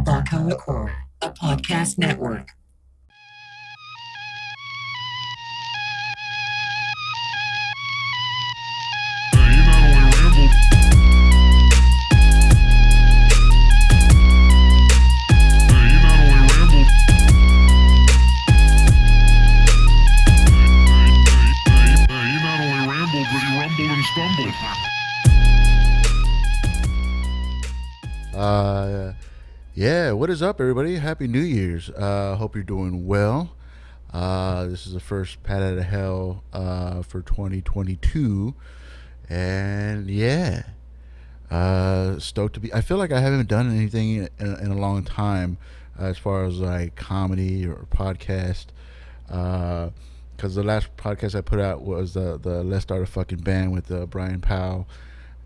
Record, a podcast network. Yeah, what is up, everybody? Happy New Year's. Hope you're doing well. This is the first Pat Out of Hell for 2022. And yeah, stoked to be. I feel like I haven't done anything in a long time as far as like comedy or podcast. Because the last podcast I put out was the Let's Start a Fucking Band with Brian Powell.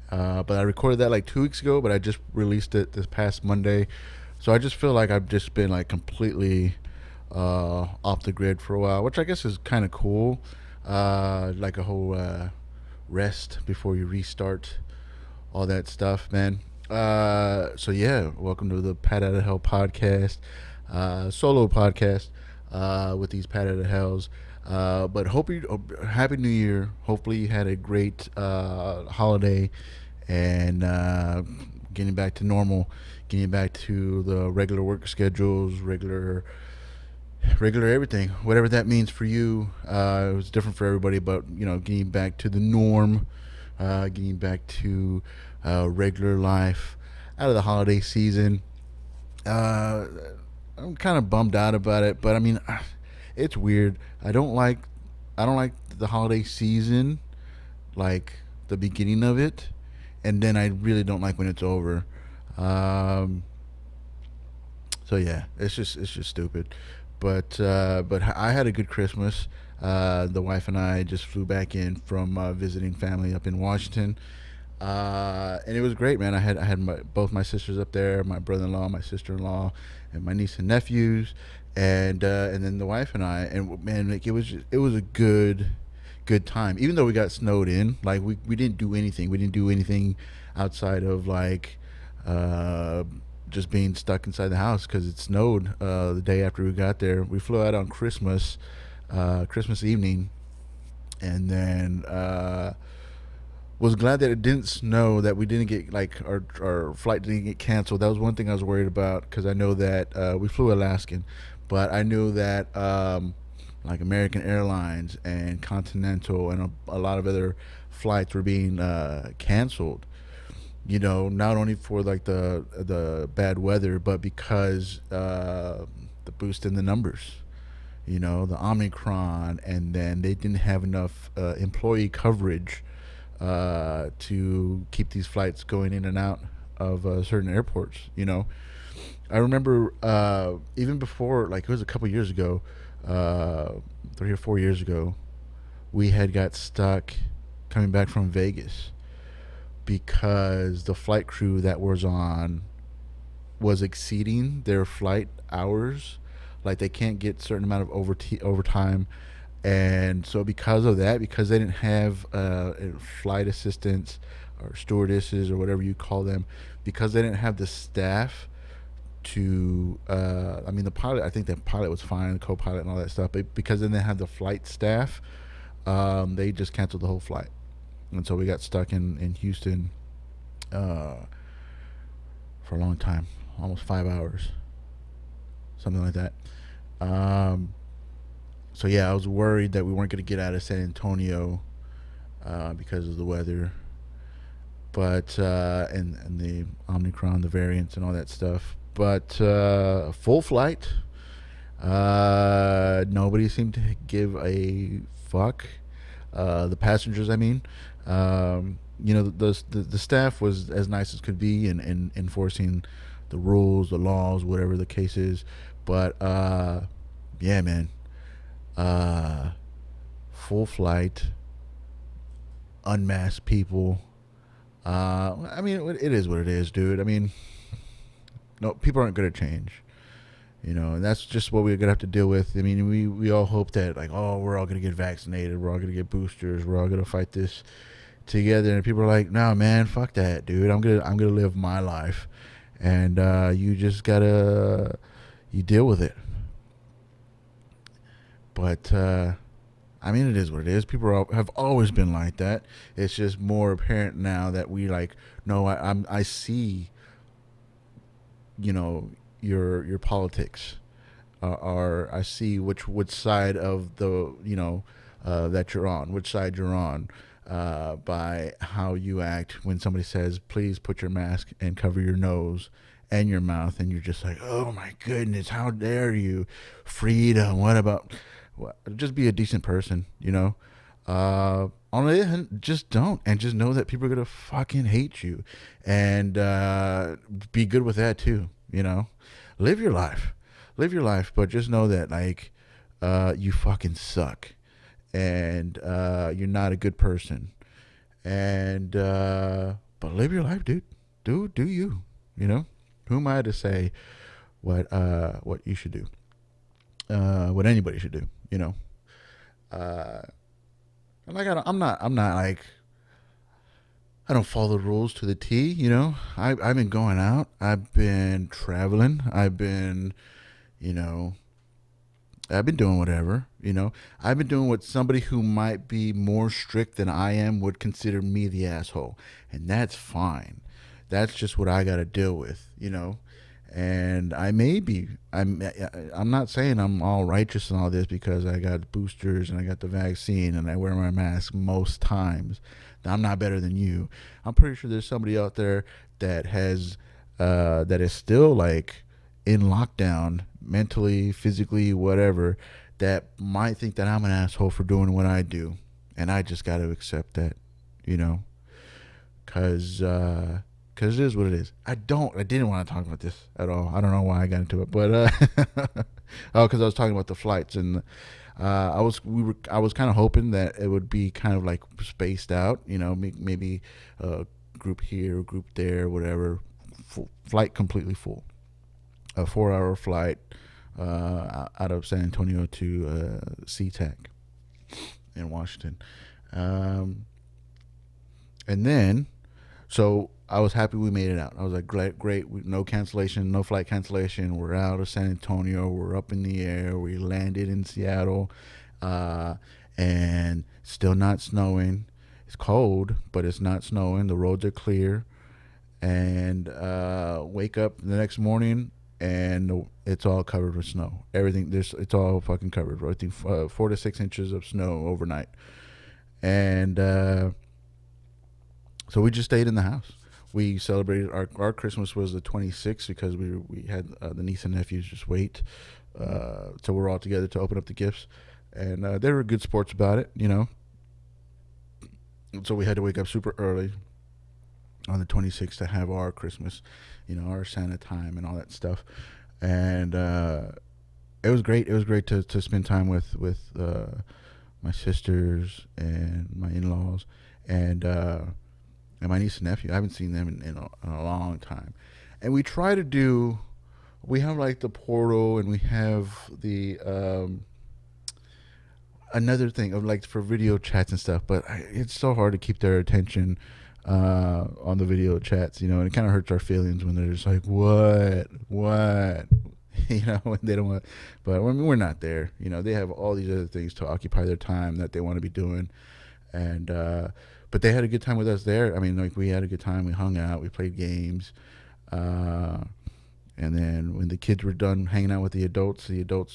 But I recorded that like 2 weeks ago, but I just released it this past Monday. So I just feel like I've just been like completely off the grid for a while, which I guess is kind of cool. Like a whole rest before you restart, all that stuff, man. So yeah, welcome to the Pat Out of Hell podcast, solo podcast with these Pat Out of Hells. But hope you happy New Year. Hopefully you had a great holiday and getting back to normal, getting back to the regular work schedules, regular everything, whatever that means for you. It was different for everybody, but you know, getting back to the norm, getting back to regular life out of the holiday season. I'm kind of bummed out about it, but I mean, it's weird. I don't like the holiday season, like the beginning of it, and then I really don't like when it's over. So yeah, it's just stupid. But I had a good Christmas. The wife and I just flew back in from visiting family up in Washington, and it was great, man. I had both my sisters up there, my brother-in-law, my sister-in-law, and my niece and nephews, and then the wife and I, and man, like it was a good time. Even though we got snowed in, like we didn't do anything. We didn't do anything outside of like just being stuck inside the house because it snowed the day after we got there. We flew out on Christmas evening, and then was glad that it didn't snow, that we didn't get like our flight didn't get canceled. That was one thing I was worried about because I know that we flew Alaskan, but I knew that like American Airlines and Continental and a lot of other flights were being canceled. You know, not only for like the bad weather, but because the boost in the numbers. You know, the Omicron, and then they didn't have enough employee coverage to keep these flights going in and out of certain airports. You know, I remember even before, like it was a couple years ago, 3 or 4 years ago, we had got stuck coming back from Vegas because the flight crew that was on was exceeding their flight hours. Like they can't get certain amount of overtime, and so because of that, because they didn't have flight assistants or stewardesses or whatever you call them, because they didn't have the staff to I mean the pilot, I think the pilot was fine, the co-pilot and all that stuff, but because then they had the flight staff, they just canceled the whole flight. And so we got stuck in Houston for a long time, almost 5 hours, something like that. So yeah, I was worried that we weren't going to get out of San Antonio because of the weather, but and the Omicron, the variants, and all that stuff. But full flight. Nobody seemed to give a fuck. The passengers, I mean. You know, the staff was as nice as could be in enforcing the rules, the laws, whatever the case is. But yeah, man, full flight, unmasked people. I mean, it is what it is, dude. I mean, no, people aren't gonna change. You know, and that's just what we're gonna have to deal with. I mean, we all hope that like, oh, we're all gonna get vaccinated, we're all gonna get boosters, we're all gonna fight this together. And people are like, no, man, fuck that, dude. I'm gonna live my life, and you just gotta you deal with it. But I mean, it is what it is. People have always been like that. It's just more apparent now that we like. No, I see. You know your politics are I see which side of the that you're on, which side you're on, by how you act when somebody says, "Please put your mask and cover your nose and your mouth," and you're just like, "Oh my goodness, how dare you, freedom? What about? Just be a decent person, you know." On the other hand, just don't, and just know that people are gonna fucking hate you, and be good with that too. Live your life, live your life, but just know that like you fucking suck, and you're not a good person, and but live your life, dude. Do you? You know, who am I to say what you should do? What anybody should do? Uh, and like I'm not like I don't follow the rules to the T. I've been going out. I've been traveling. You know, I've been doing whatever. I've been doing what somebody who might be more strict than I am would consider me the asshole, and that's fine. That's just what I got to deal with. And I may be. I'm not saying I'm all righteous and all this because I got boosters and I got the vaccine and I wear my mask most times. I'm not better than you. I'm pretty sure there's somebody out there that has that is still like in lockdown mentally, physically, whatever, that might think that I'm an asshole for doing what I do, and I just got to accept that, you know, because it is what it is. I didn't want to talk about this at all. I don't know why I got into it, but oh, because I was talking about the flights, and I was kind of hoping that it would be kind of like spaced out, maybe a group here, a group there, whatever. Flight completely full, a 4 hour flight out of San Antonio to SeaTac in Washington. Um, and then, so I was happy we made it out. I was like, great, great. No cancellation, no flight cancellation. We're out of San Antonio. We're up in the air. We landed in Seattle, uh, and still not snowing. It's cold, but it's not snowing. The roads are clear. And wake up the next morning, and it's all covered with snow. Everything, it's all fucking covered. I think 4 to 6 inches of snow overnight. And so we just stayed in the house. We celebrated our Christmas was the 26th because we had the niece and nephews just wait. So we're all together to open up the gifts, and they were good sports about it. So we had to wake up super early on the 26th to have our Christmas, our Santa time and all that stuff. And it was great. It was great to spend time with my sisters and my in-laws, and and my niece and nephew. I haven't seen them in a long time. And we try to do. We have like the portal, and we have the another thing of like for video chats and stuff. But it's so hard to keep their attention on the video chats, and it kind of hurts our feelings when they're just like, what, when they don't want. But I mean, we're not there. They have all these other things to occupy their time that they want to be doing, and but they had a good time with us there. I mean, like we had a good time. We hung out. We played games. And then when the kids were done hanging out with the adults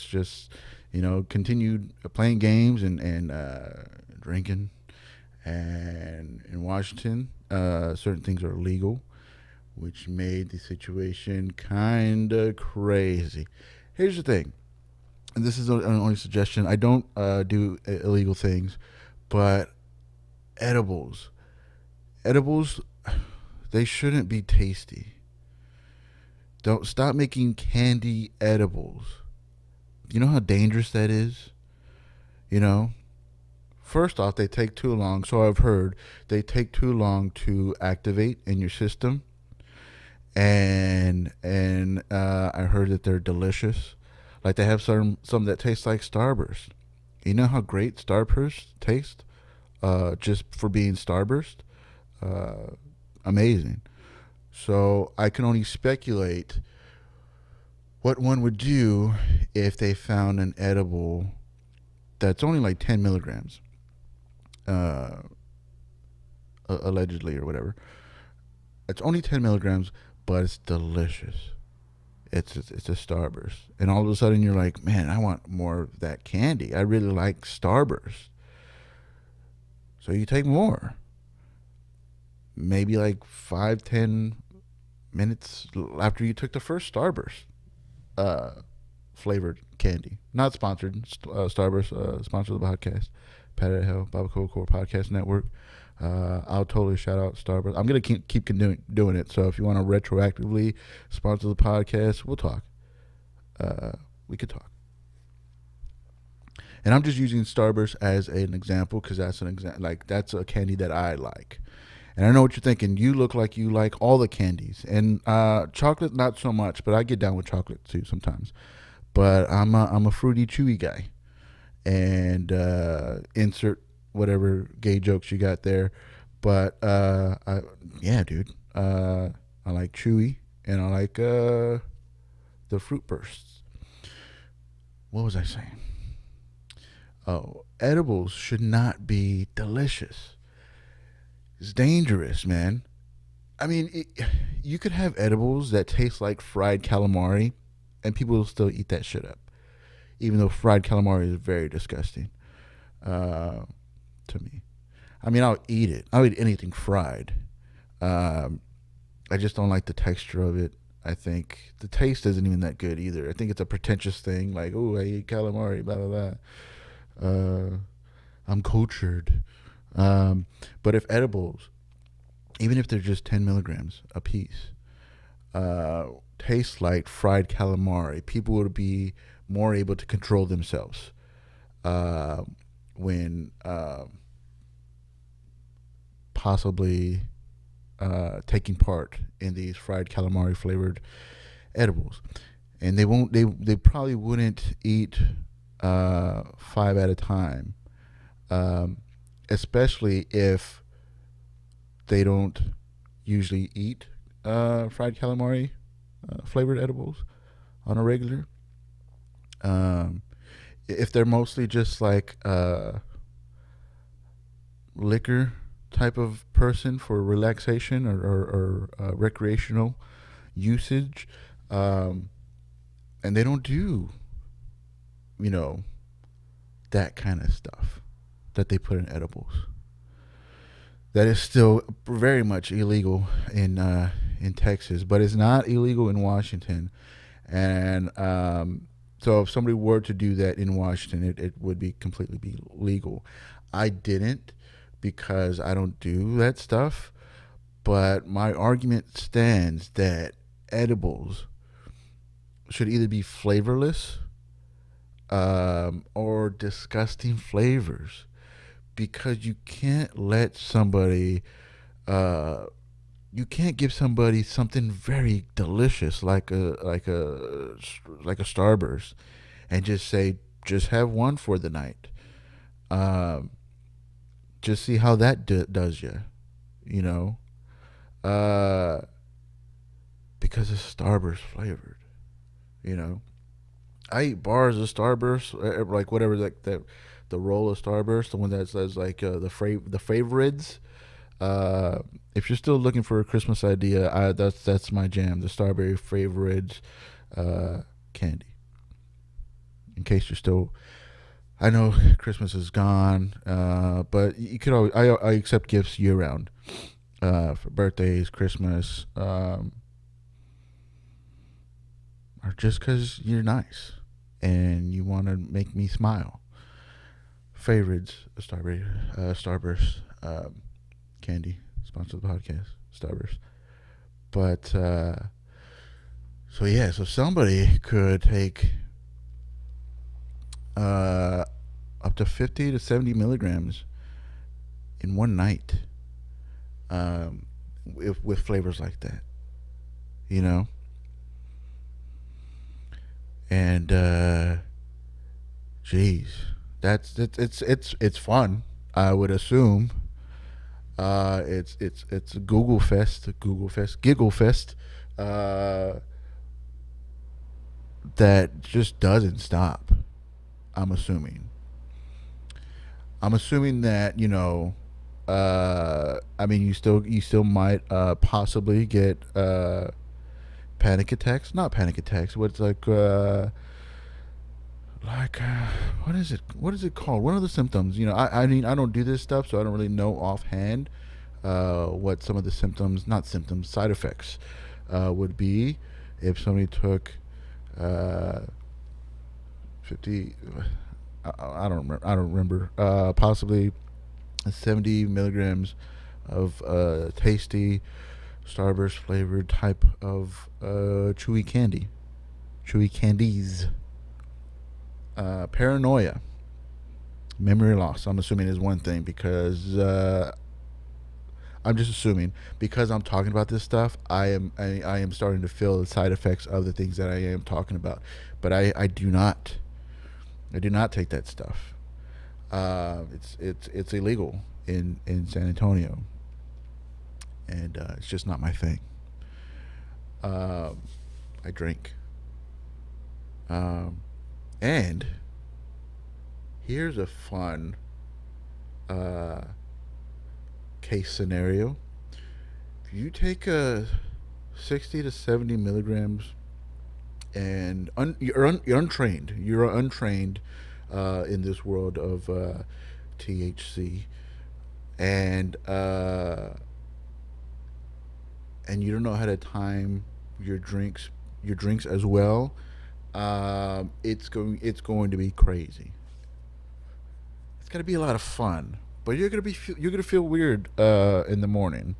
just, continued playing games and drinking. And in Washington, certain things are illegal, which made the situation kind of crazy. Here's the thing, and this is an only suggestion. I don't do illegal things, but edibles, edibles, they shouldn't be tasty. Don't stop making candy edibles. You know how dangerous that is? First off, they take too long. So I've heard they take too long to activate in your system. And I heard that they're delicious. Like they have some that taste like Starburst. You know how great Starburst tastes? Just for being Starburst? Amazing. So I can only speculate what one would do if they found an edible that's only like 10 milligrams, uh, allegedly or whatever. It's only 10 milligrams, but it's delicious. It's a Starburst, and all of a sudden you're like, man, I want more of that candy. I really like Starburst. So you take more, maybe like 5-10 minutes after you took the first Starburst uh, flavored candy. Not sponsored. Starburst sponsored the podcast. Pat at Hell, Baba Core Podcast Network. I'll totally shout out Starburst. I'm gonna keep doing it. So if you want to retroactively sponsor the podcast, we'll talk. We could talk. And I'm just using Starburst as an example because that's an example. Like that's a candy that I like. And I know what you're thinking. You look like you like all the candies, and chocolate not so much. But I get down with chocolate too sometimes. But I'm a fruity chewy guy, and insert whatever gay jokes you got there. But yeah, dude, I like chewy, and I like the fruit bursts. What was I saying? Oh, edibles should not be delicious. It's dangerous, man. I mean, you could have edibles that taste like fried calamari, and people will still eat that shit up, even though fried calamari is very disgusting uh, to me. I mean, I'll eat it. I'll eat anything fried. Um, I just don't like the texture of it. I think the taste isn't even that good either. I think it's a pretentious thing, like, oh, I eat calamari, blah blah blah. I'm cultured. But if edibles, even if they're just 10 milligrams a piece, uh, taste like fried calamari, people would be more able to control themselves uh, when possibly taking part in these fried calamari flavored edibles. And they probably wouldn't eat five at a time, um, especially if they don't usually eat fried calamari flavored edibles on a regular. Um, if they're mostly just like liquor type of person for relaxation or recreational usage, um, and they don't do, you know, that kind of stuff that they put in edibles. That is still very much illegal in Texas, but it's not illegal in Washington. And so, if somebody were to do that in Washington, it would be completely be legal. I didn't because I don't do that stuff. But my argument stands that edibles should either be flavorless or disgusting flavors because you can't let somebody uh, you can't give somebody something very delicious like a Starburst and just say just have one for the night. Um, just see how that does you, you know, uh, because it's Starburst flavored. You know, I eat bars of Starburst, like whatever, like the roll of Starburst, the one that says like the favorites. Uh, if you're still looking for a Christmas idea, that's my jam. The Starberry favorites uh, candy. In case you're still, I know Christmas is gone, but you could always. I accept gifts year round, for birthdays, Christmas, or just because you're nice and you want to make me smile. Favorites, Starburst, candy, sponsor the podcast, Starburst. But so yeah, so somebody could take uh, up to 50 to 70 milligrams in one night, with flavors like that, you know, and geez, it's fun. I would assume. It's a Google Fest, Giggle Fest, uh, that just doesn't stop. I'm assuming. I'm assuming that I mean, you still might possibly get panic attacks. Not panic attacks. What's like what is it? What is it called? What are the symptoms? I mean, I don't do this stuff, so I don't really know offhand what some of the symptoms, not symptoms, side effects would be if somebody took uh, 50. I don't remember. I don't remember. Possibly 70 milligrams of tasty Starburst flavored type of chewy candy, chewy candies. Paranoia, memory loss. I'm assuming is one thing because I'm just assuming because I'm talking about this stuff. I am starting to feel the side effects of the things that I am talking about, but I do not. I do not take that stuff. It's illegal in San Antonio, and it's just not my thing. Um, I drink, um, and here's a fun uh, case scenario. If you take a 60 to 70 milligrams and you're untrained, you're untrained in this world of THC, and you don't know how to time your drinks as well, it's going to be crazy. It's gonna be a lot of fun, but you're gonna feel weird in the morning.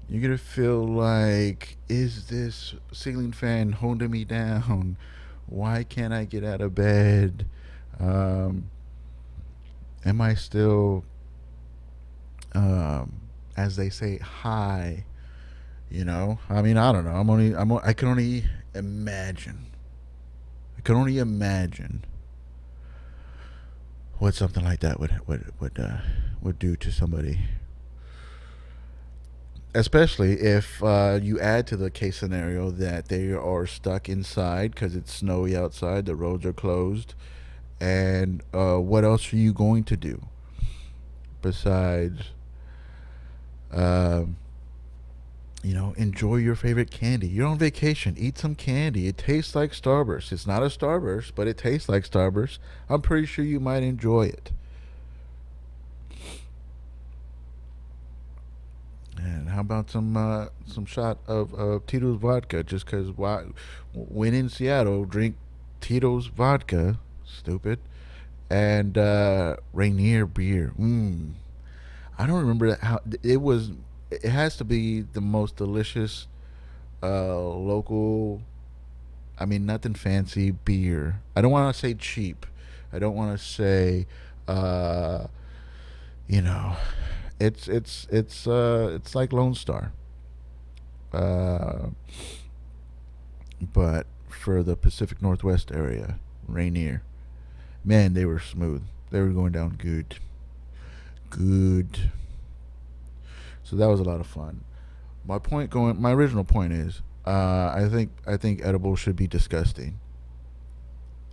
You're gonna feel like, is this ceiling fan holding me down? Why can't I get out of bed? Um, am I still, um, as they say, high? I mean, I don't know. I can only imagine. I can only imagine what something like that would do to somebody, especially if you add to the case scenario that they are stuck inside because it's snowy outside, the roads are closed, and what else are you going to do besides, um, enjoy your favorite candy? You're on vacation, eat some candy. It tastes like Starburst. It's not a Starburst, but it tastes like Starburst. I'm pretty sure you might enjoy it. And how about some shot of Tito's vodka? Just because why? When in Seattle, drink Tito's vodka. Stupid. And Rainier beer. I don't remember how it was. It has to be the most delicious local. I mean, nothing fancy beer. I don't want to say cheap. I don't want to say, uh, you know, it's like Lone Star. Uh, but for the Pacific Northwest area, Rainier, man, they were smooth. They were going down good, good. So that was a lot of fun. My original point is, I think edibles should be disgusting,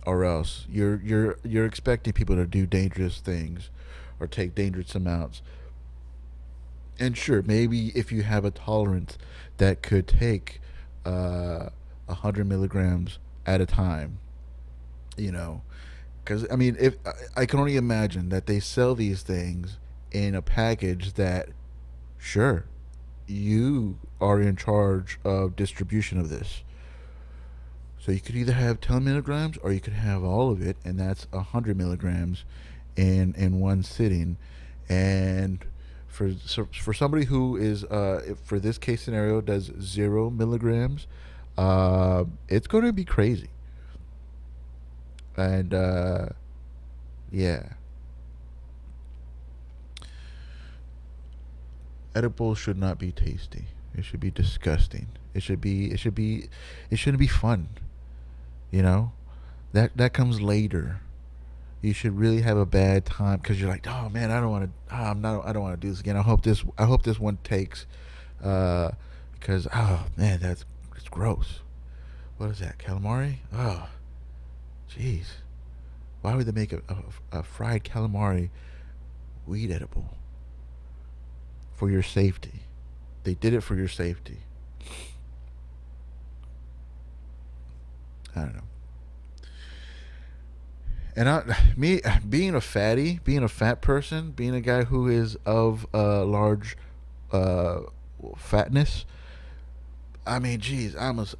or else you're expecting people to do dangerous things, or take dangerous amounts. And sure, maybe if you have a tolerance that could take 100 milligrams at a time, you know, because I mean, if I can only imagine that they sell these things in a package that, sure, you are in charge of distribution of this. So you could either have 10 milligrams or you could have all of it, and that's 100 milligrams in one sitting. And for somebody who is for this case scenario does 0 milligrams, it's going to be crazy. And yeah, edibles should not be tasty. It should be disgusting. It shouldn't be fun. You know, that comes later. You should really have a bad time because you're like, oh man, I don't want to. I'm not. I don't want to do this again. I hope this one takes. Uh, because oh man, that's it's gross. What is that? Calamari? Oh, jeez. Why would they make a fried calamari weed edible for your safety? They did it for your safety. I don't know. And me being a fatty, being a fat person, being a guy who is of large uh, fatness. I mean, geez,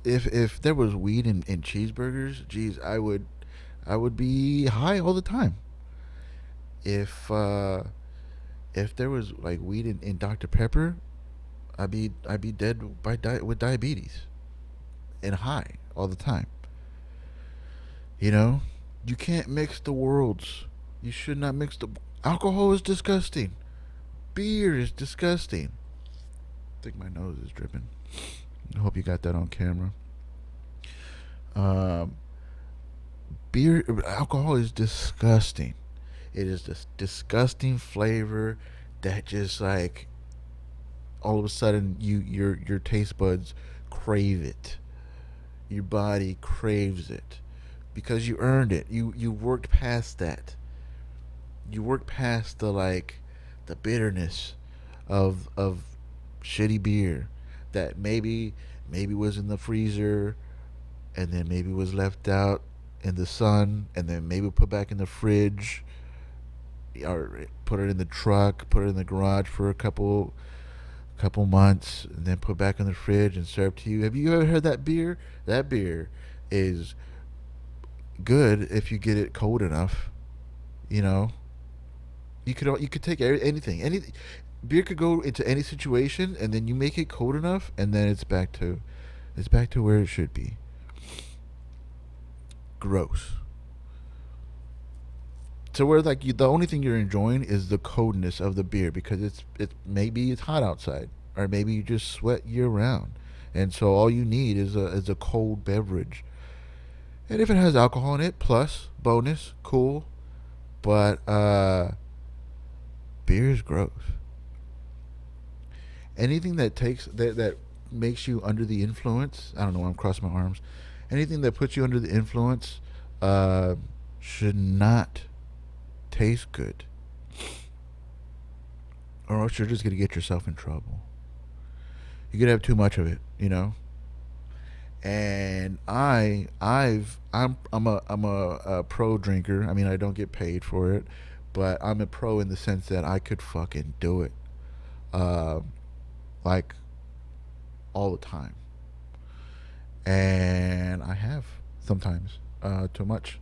if there was weed in cheeseburgers, geez, I would be high all the time. If if there was like weed in Dr Pepper, I'd be dead with diabetes and high all the time. You know, you can't mix the worlds. You should not mix the alcohol is disgusting. Beer is disgusting. I think my nose is dripping. I hope you got that on camera. Um, beer, alcohol is disgusting. It is this disgusting flavor that just like all of a sudden your taste buds crave it. Your body craves it because you earned it. You worked past that. You worked past the bitterness of shitty beer that maybe was in the freezer and then maybe was left out in the sun and then maybe put back in the fridge or put it in the truck, put it in the garage for a couple months and then put back in the fridge and served to you. Have you ever heard that beer? That beer is good if you get it cold enough. You know, you could take anything. Any beer could go into any situation, and then you make it cold enough, and then it's back to where it should be. Gross. So where like the only thing you're enjoying is the coldness of the beer because it's maybe it's hot outside or maybe you just sweat year round, and so all you need is a cold beverage. And if it has alcohol in it, plus bonus, cool. But beer is gross. Anything that makes you under the influence. I don't know. I'm crossing my arms. Anything that puts you under the influence uh, should not taste good, or else you're just gonna get yourself in trouble. You could have too much of it, you know. And I'm a pro drinker. I mean, I don't get paid for it, but I'm a pro in the sense that I could fucking do it, uh, like all the time, and I have sometimes too much.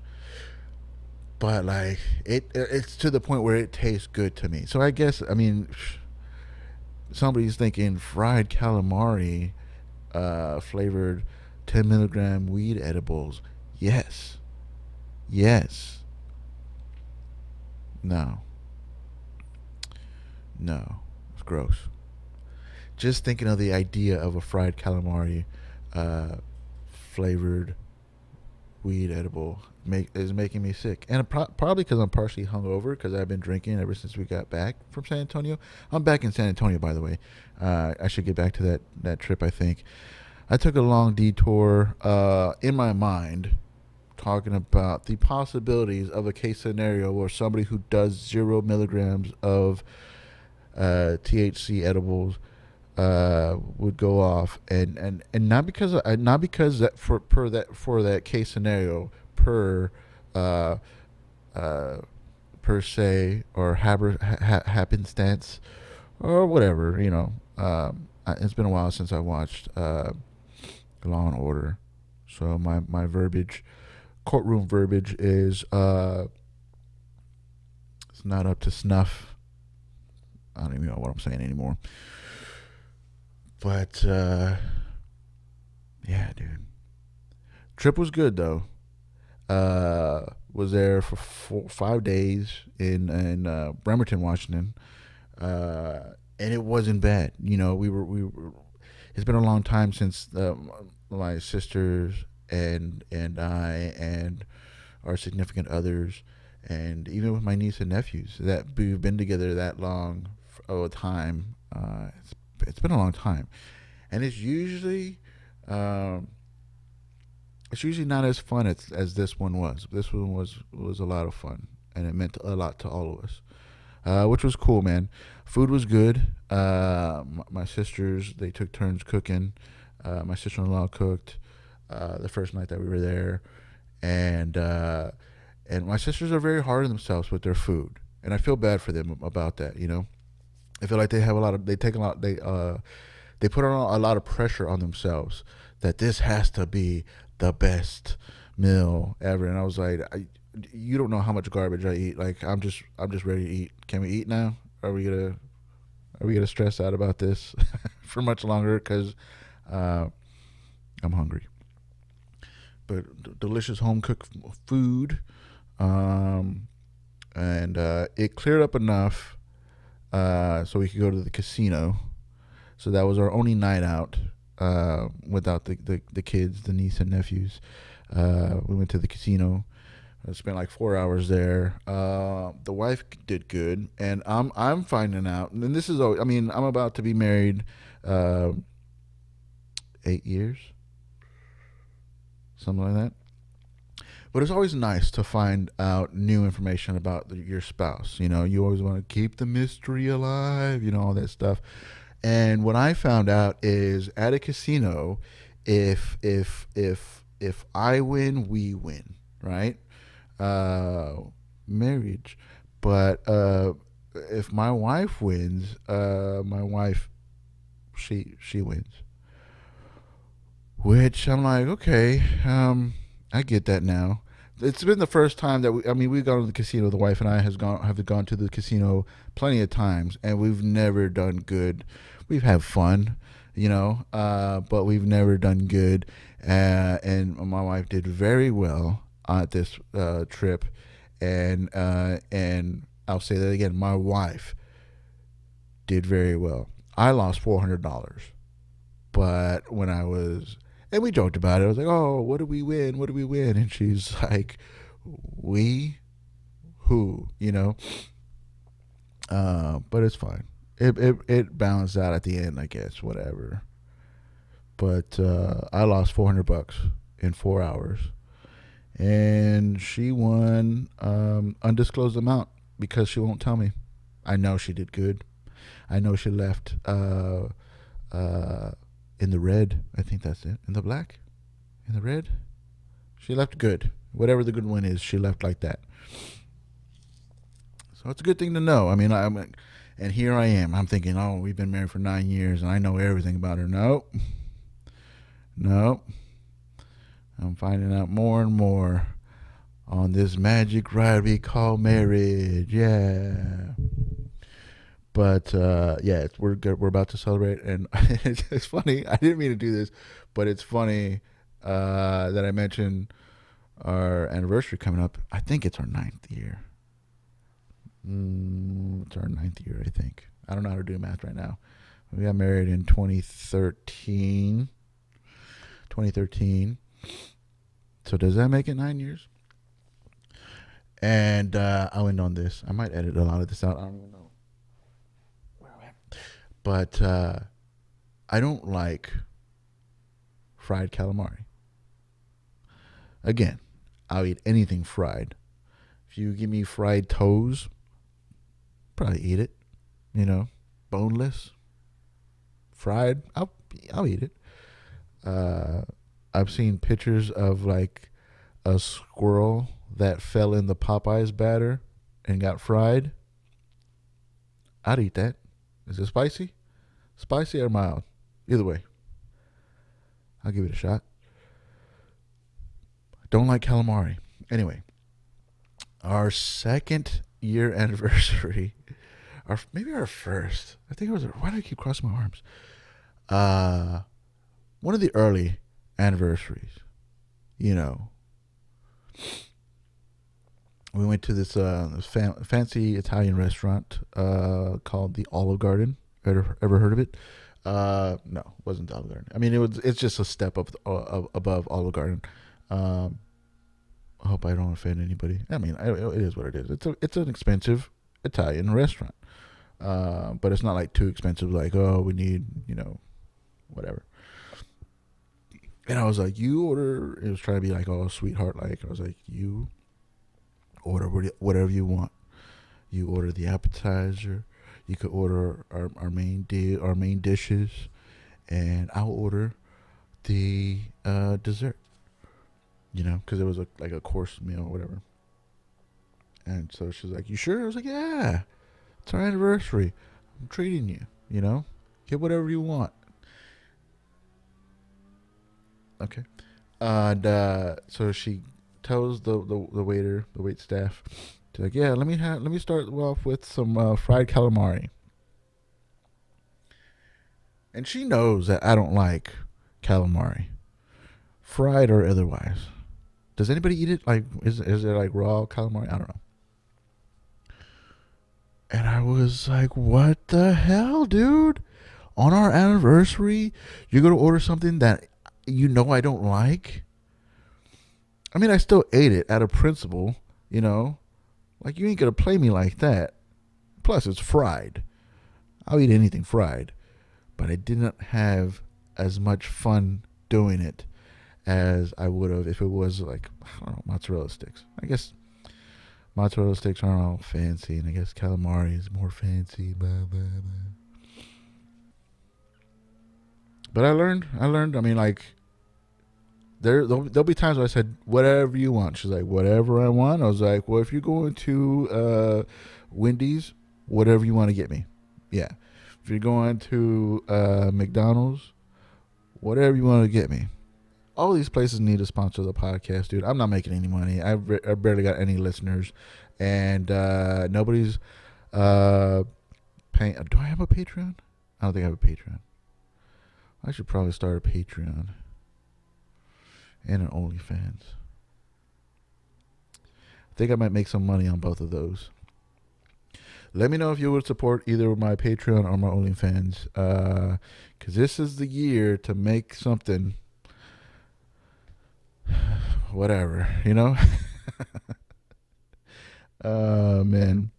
But like it's to the point where it tastes good to me. So I guess I mean somebody's thinking fried calamari flavored 10 milligram weed edibles. Yes, yes, no, no, it's gross. Just thinking of the idea of a fried calamari uh, flavored weed edible is making me sick, and probably because I'm partially hungover because I've been drinking ever since we got back from San Antonio. I'm back in San Antonio, by the way. I should get back to that trip. I think I took a long detour in my mind, talking about the possibilities of a case scenario where somebody who does 0 milligrams of THC edibles would go off and not because that for that case scenario per uh, uh, per se or happenstance or whatever, you know. It's been a while since I watched Law and Order, so my verbiage, courtroom verbiage, is it's not up to snuff. I don't even know what I'm saying anymore. But yeah, dude, trip was good though. Was there for 5 days in Bremerton, Washington, and it wasn't bad. You know, we were. It's been a long time since my sisters and I and our significant others And even with my niece and nephews, that we've been together that long of a time, it's been a long time, and um, it's usually not as fun as this one was. This one was a lot of fun, and it meant a lot to all of us, which was cool, man. Food was good. My sisters, they took turns cooking. My sister-in-law cooked the first night that we were there, and my sisters are very hard on themselves with their food, and I feel bad for them about that. I feel like they put on a lot of pressure on themselves that this has to be the best meal ever. And I was like, you don't know how much garbage I eat. Like I'm just ready to eat. Can we eat now? Are we gonna stress out about this for much longer? Because uh, I'm hungry. But delicious home cooked food, um, and it cleared up enough so we could go to the casino. So that was our only night out without the kids, the niece and nephews. We went to the casino. I spent like 4 hours there. The wife did good, and I'm finding out. And this is, I mean, I'm about to be married 8 years, something like that. But it's always nice to find out new information about your spouse. You always want to keep the mystery alive. All that stuff. And what I found out is at a casino, if I win, we win, right? Uh, Marriage, but if my wife wins, my wife she wins. Which I'm like, okay, I get that now. It's been the first time that I mean, we've gone to the casino. The wife and I have gone to the casino plenty of times, and we've never done good. We've had fun, but we've never done good. And my wife did very well at this trip, and I'll say that again. My wife did very well. I lost $400, but when I was and we joked about it. I was like, "Oh, what did we win? What did we win?" And she's like, "We who?" But it's fine. It balanced out at the end, I guess. Whatever. But I lost $400 in 4 hours, and she won undisclosed amount because she won't tell me. I know she did good. I know she left uh, in the red. I think that's it. In the black, in the red. She left good. Whatever the good one is, she left like that. So it's a good thing to know. I mean, and here I am. I'm thinking, oh, we've been married for 9 years, and I know everything about her. Nope, nope. I'm finding out more and more on this magic ride we call marriage. Yeah. But yeah, we're good. We're about to celebrate, and it's funny. I didn't mean to do this, but it's funny that I mentioned our anniversary coming up. I think it's our ninth year. It's our ninth year, I think. I don't know how to do math right now. We got married in 2013. 2013. So does that make it 9 years? And I'll end on this. I might edit a lot of this out. I don't even know. But I don't like fried calamari. Again, I'll eat anything fried. If you give me fried toes, probably eat it. Boneless, fried. I'll eat it. I've seen pictures of like a squirrel that fell in the Popeyes batter and got fried. I'd eat that. Is it spicy? Spicy or mild? Either way, I'll give it a shot. Don't like calamari. Anyway, our second year anniversary, or maybe our first. I think it was. Why do I keep crossing my arms? One of the early anniversaries. You know, we went to this fancy Italian restaurant called the Olive Garden. Ever heard of it? No, it wasn't the Olive Garden. I mean, it's just a step up above Olive Garden. Um, I hope I don't offend anybody. I mean, it is what it is. It's an expensive Italian restaurant, but it's not like too expensive. Like, oh, we need whatever. And I was like, you order. It was trying to be like all sweetheart like. I was like, you order whatever you want. You order the appetizer. You could order our our main dishes, and I'll order the dessert. Because it was like a course meal or whatever. And so she's like, "You sure?" I was like, "Yeah, it's our anniversary. I'm treating you. Get whatever you want." Okay. And so she tells the waiter, the wait staff, she's like, "Yeah, let me start off with some fried calamari." And she knows that I don't like calamari, fried or otherwise. Does anybody eat it? Like, is there like raw calamari? I don't know. And I was like, "What the hell, dude? On our anniversary, you're gonna order something that I don't like?" I mean, I still ate it out of principle, you know. Like, you ain't gonna play me like that. Plus, it's fried. I'll eat anything fried, but I didn't have as much fun doing it as I would have if it was like, I don't know, mozzarella sticks. I guess mozzarella sticks aren't all fancy, and I guess calamari is more fancy. Blah, blah, blah. But I learned. I mean, like, there'll be times where I said whatever you want. She's like, whatever I want. I was like, well, if you're going to Wendy's, whatever you want to get me. Yeah. If you're going to McDonald's, whatever you want to get me. All these places need to sponsor the podcast, dude. I'm not making any money. I barely got any listeners, and nobody's paying. Do I have a Patreon? I don't think I have a Patreon. I should probably start a Patreon and an OnlyFans. I think I might make some money on both of those. Let me know if you would support either my Patreon or my OnlyFans, because this is the year to make something. Whatever, man.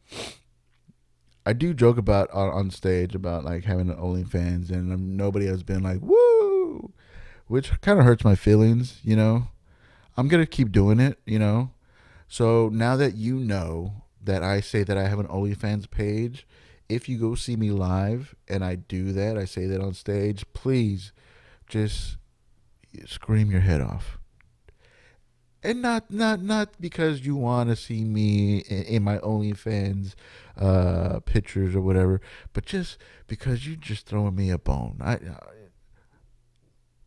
I do joke about on stage about like having an OnlyFans, and nobody has been like, woo, which kind of hurts my feelings, I'm going to keep doing it, So now that you know that I say that I have an OnlyFans page, if you go see me live and I do that, I say that on stage, please just scream your head off. And not because you want to see me in my OnlyFans pictures or whatever, but just because you just throwing me a bone.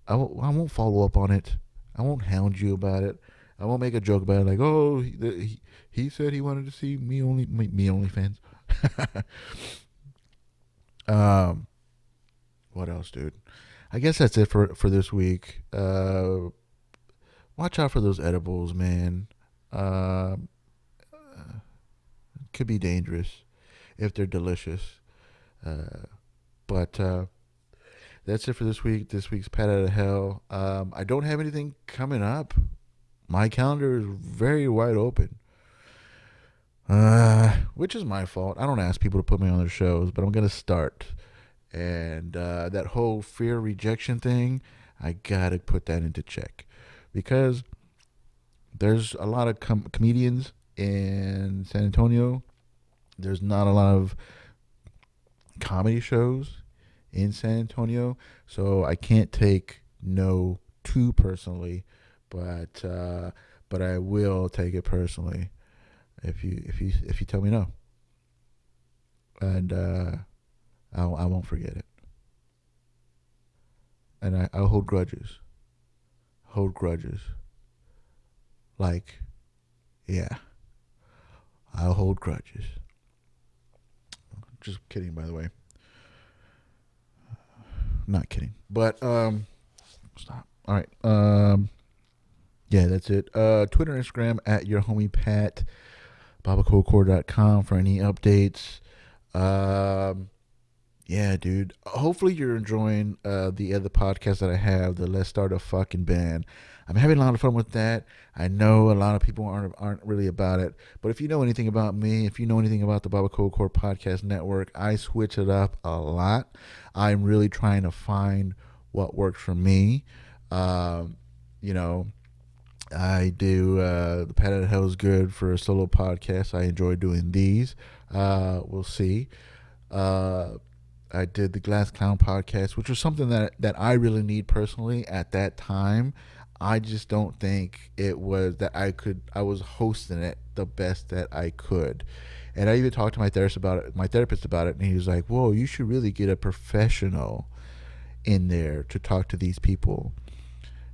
I won't follow up on it. I won't hound you about it. I won't make a joke about it like, oh, he said he wanted to see me OnlyFans. What else, dude? I guess that's it for this week. Watch out for those edibles, man. Uh, could be dangerous if they're delicious. But that's it for this week. This week's Pat Out of Hell. I don't have anything coming up. My calendar is very wide open. Which is my fault. I don't ask people to put me on their shows, but I'm going to start. And that whole fear rejection thing, I got to put that into check. Because there's a lot of comedians in San Antonio. There's not a lot of comedy shows in San Antonio, so I can't take no too personally, but I will take it personally if you tell me no, and I won't forget it, and I'll hold grudges. Like, yeah, I'll hold grudges. Just kidding, by the way. Not kidding. But stop. All right. Yeah, that's it. Twitter, Instagram at your homie Pat. BabaCodeCore.com for any updates. Yeah, dude. Hopefully you're enjoying the other podcast that I have, the Let's Start a Fucking Band. I'm having a lot of fun with that. I know a lot of people aren't really about it, but if you know anything about me, if you know anything about the Baba Cool Core Podcast Network, I switch it up a lot. I'm really trying to find what works for me. Um, you know, I do the Pat Out of Hell is good for a solo podcast. I enjoy doing these. We'll see. Uh, I did the Glass Clown podcast, which was something that I really need personally at that time. I just don't think it was that I was hosting it the best that I could. And I even talked to my therapist about it, and he was like, "Whoa, you should really get a professional in there to talk to these people."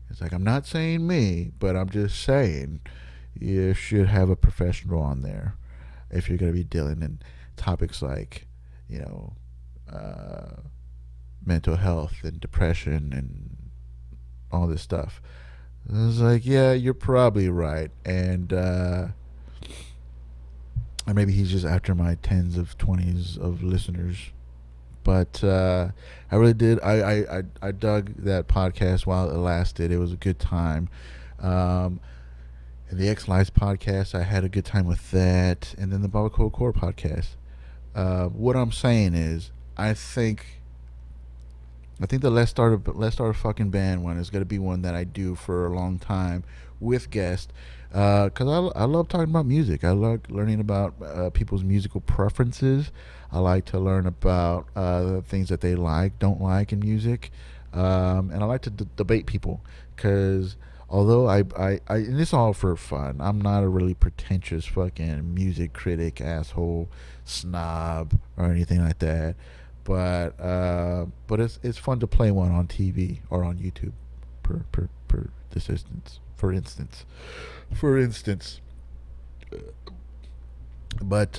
It's like, I'm not saying me, but I'm just saying you should have a professional on there if you're going to be dealing in topics like, you know, uh, mental health and depression and all this stuff. I was like, yeah, you're probably right. And maybe he's just after my tens of twenties of listeners. But I really did. I dug that podcast while it lasted. It was a good time. Um, and the X Lives podcast, I had a good time with that. And then the Baba Cool Core podcast. What I'm saying is, I think I think the Let's Start a Fucking Band one is gonna be one that I do for a long time with guests, because I love talking about music. I love learning about people's musical preferences. I like to learn about things that they like, don't like in music, and I like to debate people because although and it's all for fun. I'm not a really pretentious fucking music critic, asshole, snob, or anything like that. But it's fun to play one on TV or on YouTube, per this instance. For instance. But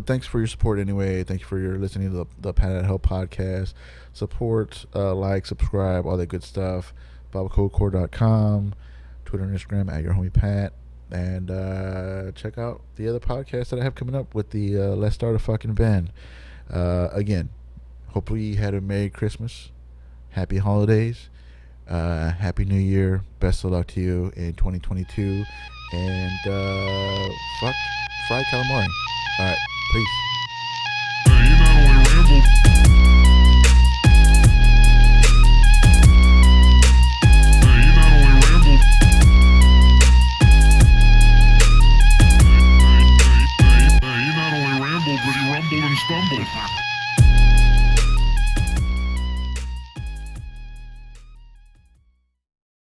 thanks for your support anyway. Thank you for your listening to the Planet Hell podcast. Support, like, subscribe, all that good stuff. BabaCodeCore.com, Twitter and Instagram at your homie Pat, and check out the other podcasts that I have coming up with the Let's Start a Fucking Band. Again, hopefully you had a Merry Christmas, Happy Holidays, Happy New Year. Best of luck to you in 2022, and fuck fried calamari. All right, peace.